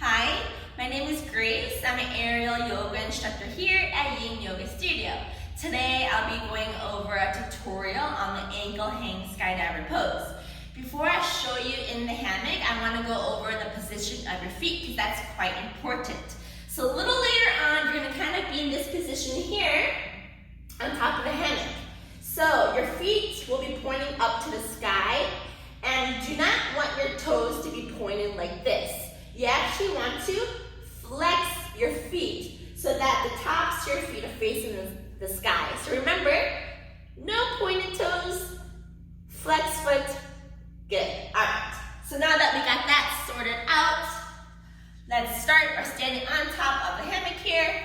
Hi, my name is Grace. I'm an aerial yoga instructor here at Yin Yoga Studio. Today I'll be going over a tutorial on the ankle hang skydiver pose. Before I show you in the hammock, I want to go over the position of your feet because that's quite important. So a little later on, you're going to kind of be in this position here on top of the hammock. So your feet will be pointing up to the sky, and you do not want your toes to be pointed like this. You actually want to flex your feet so that the tops of your feet are facing the sky. So remember, no pointed toes, flex foot, good. All right, so now that we got that sorted out, let's start by standing on top of the hammock here.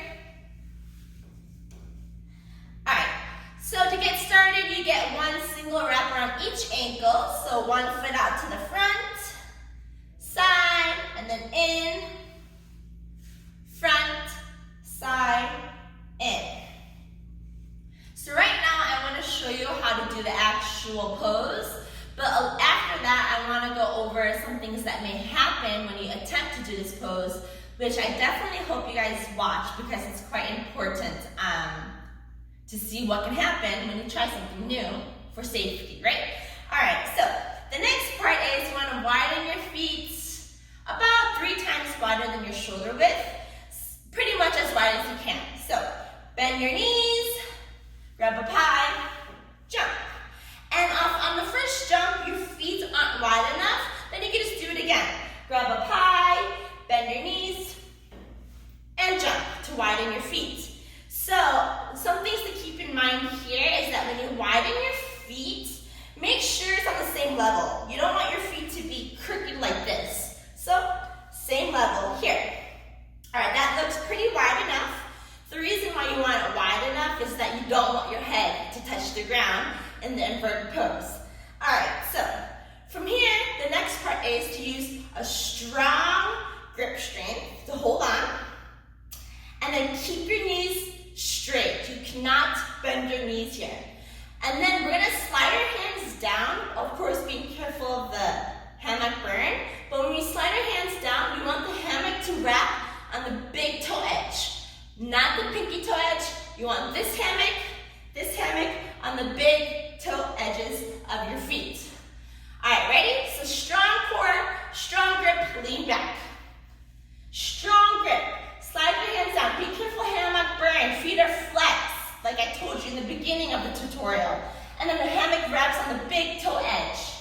All right, so to get started, you get one single wrap around each ankle. So one foot out to the front, side, and then in, front, side, in. So right now I want to show you how to do the actual pose, but after that I want to go over some things that may happen when you attempt to do this pose, which I definitely hope you guys watch because it's quite important to see what can happen when you try something new for safety, right? All right, so the next part is you want to widen your feet about 3 times wider than your shoulder width, pretty much as wide as you can. So bend your knees, grab a pie, jump. And on the first jump, your feet aren't wide enough, then you can just do it again. Grab a pie, bend your knees, and jump to widen your feet. So some things to keep in mind here is that when you widen your feet, make sure it's on the same level. You don't want your feet to be crooked like this. So, same level here. All right, that looks pretty wide enough. The reason why you want it wide enough is that you don't want your head to touch the ground in the inverted pose. All right, so from here, the next part is to use a strong grip strength to hold on, and then keep your knees straight. You cannot bend your knees here. And then we're gonna slide our hands down, of course being careful of the hammock burn, but when we slide our hands down, we want the hammock to wrap on the big toe edge, not the pinky toe edge. You want this hammock on the big toe edges of your feet. All right, ready? So strong core, strong grip, lean back. Strong grip, slide your hands down. Be careful hammock burn, feet are flexed, like I told you in the beginning of the tutorial. And then the hammock wraps on the big toe edge.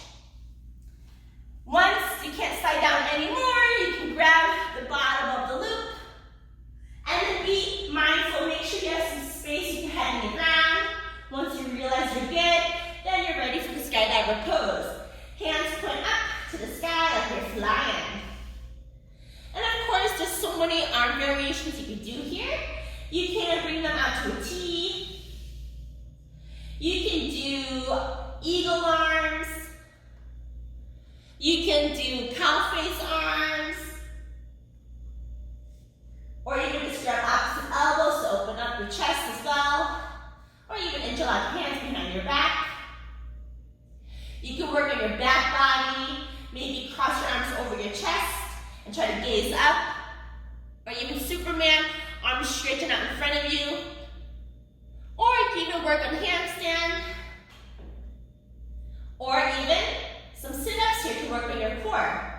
Once you can't slide down anymore, you can grab the bottom of the loop. And then be mindful, make sure you have some space with your head in the ground. Once you realize you're good, then you're ready for the skydiver pose. Hands point up to the sky like you're flying. And of course, there's so many arm variations you can do here. You can bring them out to a T. You can do eagle arms. You can do cow face arms. Or you can just grab opposite elbows to open up your chest as well. Or you can interlock hands behind your back. You can work on your back body. Maybe cross your arms over your chest and try to gaze up. Or even Superman, arms straighten out in front of you. Or you can even work on handstand. Or even some sit-ups here to work on your core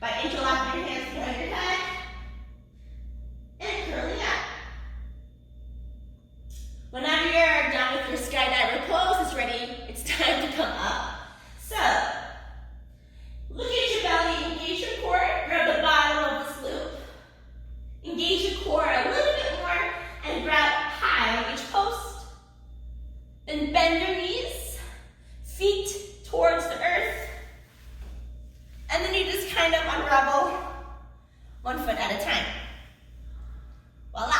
by interlocking your hands behind your head and curling up. Whenever you're done with your skydiver pose, it's time to come up. So, look at your belly, engage your core, grab the bottom of this loop. Engage your core a little bit more and grab high on each post. Then bend your knees, feet towards the earth. And then you just kind of unravel 1 foot at a time. Voila.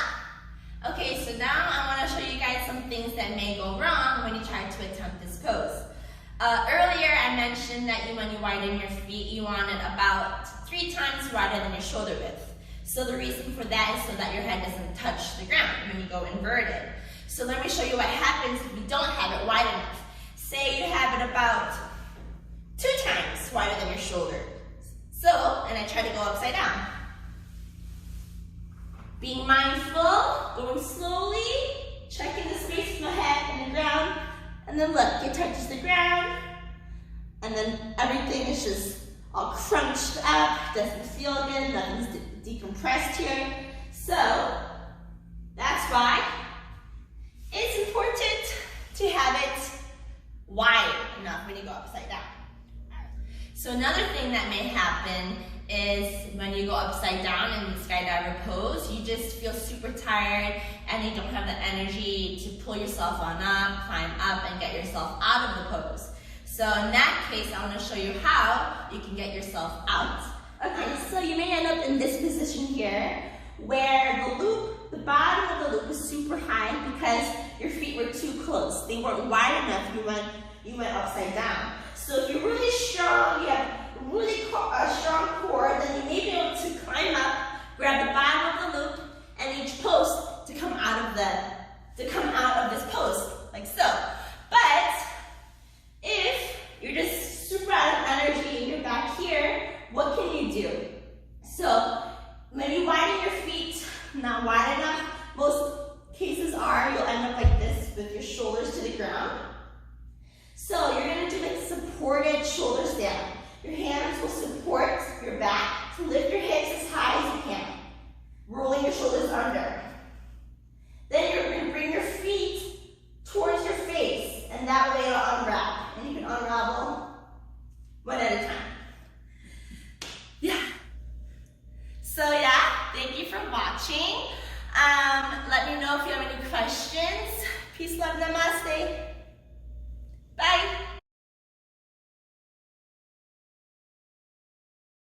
Okay, so now I want to show you guys some things that may go wrong when you try to attempt this pose. Earlier I mentioned that when you widen your feet, you want it about 3 times wider than your shoulder width. So the reason for that is so that your head doesn't touch the ground when you go inverted. So let me show you what happens if you don't have it wide enough. Say you have it about 2 times wider than your shoulder. So, and I try to go upside down. And then look, it touches the ground, and then everything is just all crunched up, doesn't feel good, nothing's decompressed here. So that's why it's important to have it wide enough when you go upside down. So another thing that may happen is when you go upside down in the skydiver pose, you just feel super tired and you don't have the energy to pull yourself on up, climb up, and get yourself out of the pose. So in that case, I want to show you how you can get yourself out. Okay, so you may end up in this position here where the loop, the bottom of the loop is super high because your feet were too close. They weren't wide enough, you went upside down. So if you're really strong, you have really strong core, then you may be able to climb up, grab the bottom of the loop and each post to come out of this post, like so. But if you're just super out of energy and you're back here, what can you do? So when you widen your feet, not wide enough, most cases are, you'll end up like this with your shoulders to the ground. So you're gonna do like supported shoulders down. Your hands will support your back to lift your hips as high as you can, rolling your shoulders under. Then you're gonna bring your feet towards your face, and that way it'll unwrap. And you can unravel one at a time. Yeah. So yeah, thank you for watching. Let me know if you have any questions. Peace, love, namaste.